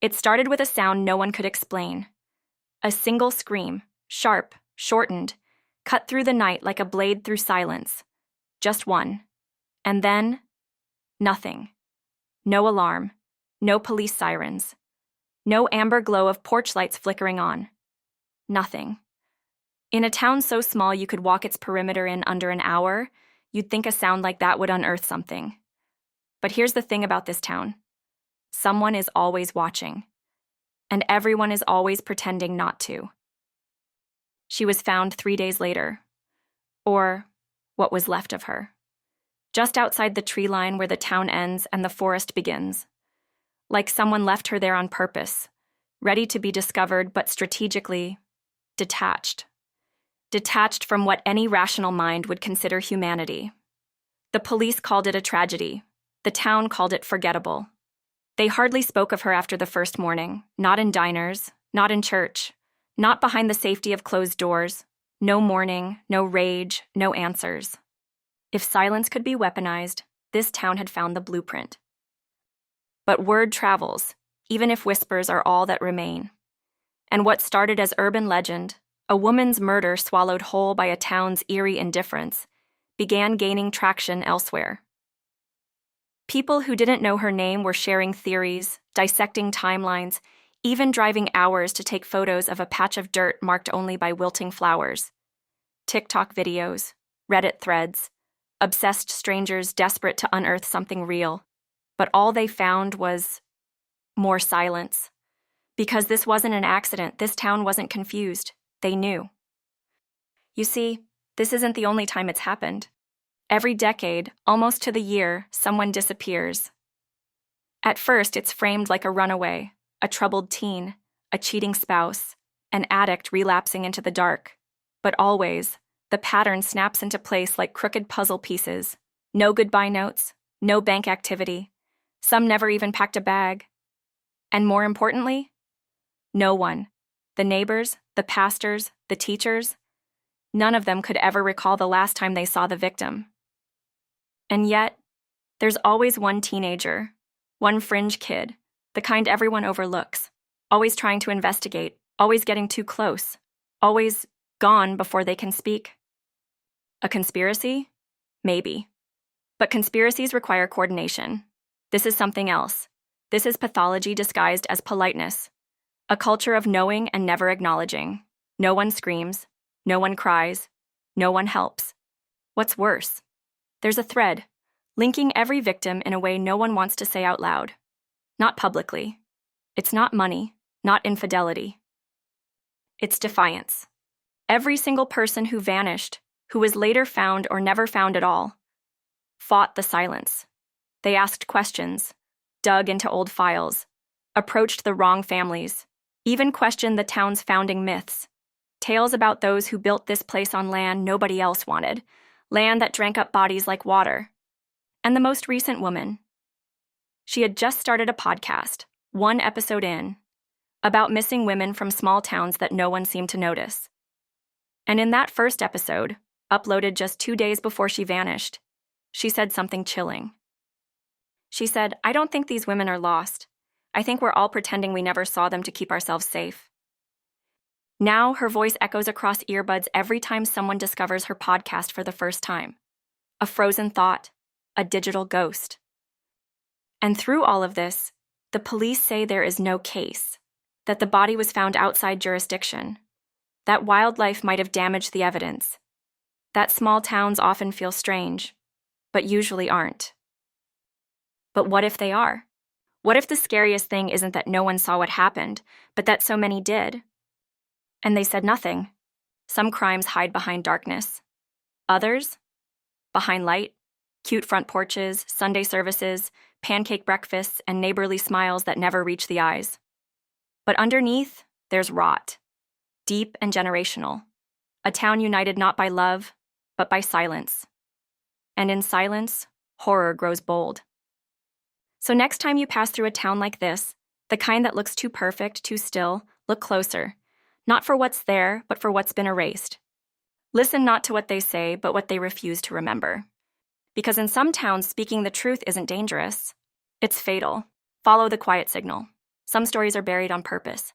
It started with a sound no one could explain. A single scream, sharp, shortened, cut through the night like a blade through silence. Just one. And then, nothing. No alarm. No police sirens. No amber glow of porch lights flickering on. Nothing. In a town so small you could walk its perimeter in under an hour, you'd think a sound like that would unearth something. But here's the thing about this town. Someone is always watching. And everyone is always pretending not to. She was found 3 days later. Or what was left of her. Just outside the tree line where the town ends and the forest begins. Like someone left her there on purpose, ready to be discovered but strategically detached. Detached from what any rational mind would consider humanity. The police called it a tragedy. The town called it forgettable. They hardly spoke of her after the first morning, not in diners, not in church, not behind the safety of closed doors. No mourning, no rage, no answers. If silence could be weaponized, this town had found the blueprint. But word travels, even if whispers are all that remain. And what started as urban legend, a woman's murder swallowed whole by a town's eerie indifference, began gaining traction elsewhere. People who didn't know her name were sharing theories, dissecting timelines, even driving hours to take photos of a patch of dirt marked only by wilting flowers. TikTok videos, Reddit threads, obsessed strangers desperate to unearth something real. But all they found was more silence. Because this wasn't an accident, this town wasn't confused. They knew. You see, this isn't the only time it's happened. Every decade, almost to the year, someone disappears. At first, it's framed like a runaway, a troubled teen, a cheating spouse, an addict relapsing into the dark. But always, the pattern snaps into place like crooked puzzle pieces. No goodbye notes, no bank activity. Some never even packed a bag. And more importantly, no one. The neighbors, the pastors, the teachers, none of them could ever recall the last time they saw the victim. And yet, there's always one teenager, one fringe kid, the kind everyone overlooks, always trying to investigate, always getting too close, always gone before they can speak. A conspiracy? Maybe. But conspiracies require coordination. This is something else. This is pathology disguised as politeness. A culture of knowing and never acknowledging. No one screams. No one cries. No one helps. What's worse? There's a thread, linking every victim in a way no one wants to say out loud. Not publicly. It's not money, not infidelity. It's defiance. Every single person who vanished, who was later found or never found at all, fought the silence. They asked questions, dug into old files, approached the wrong families, even questioned the town's founding myths. Tales about those who built this place on land nobody else wanted, land that drank up bodies like water. And the most recent woman. She had just started a podcast, one episode in, about missing women from small towns that no one seemed to notice. And in that first episode, uploaded just 2 days before she vanished, she said something chilling. She said, "I don't think these women are lost. I think we're all pretending we never saw them to keep ourselves safe." Now her voice echoes across earbuds every time someone discovers her podcast for the first time. A frozen thought, a digital ghost. And through all of this, the police say there is no case, that the body was found outside jurisdiction, that wildlife might have damaged the evidence, that small towns often feel strange, but usually aren't. But what if they are? What if the scariest thing isn't that no one saw what happened, but that so many did? And they said nothing. Some crimes hide behind darkness. Others? Behind light, cute front porches, Sunday services, pancake breakfasts, and neighborly smiles that never reach the eyes. But underneath, there's rot. Deep and generational. A town united not by love, but by silence. And in silence, horror grows bold. So next time you pass through a town like this, the kind that looks too perfect, too still, look closer. Not for what's there, but for what's been erased. Listen not to what they say, but what they refuse to remember. Because in some towns, speaking the truth isn't dangerous. It's fatal. Follow the quiet signal. Some stories are buried on purpose,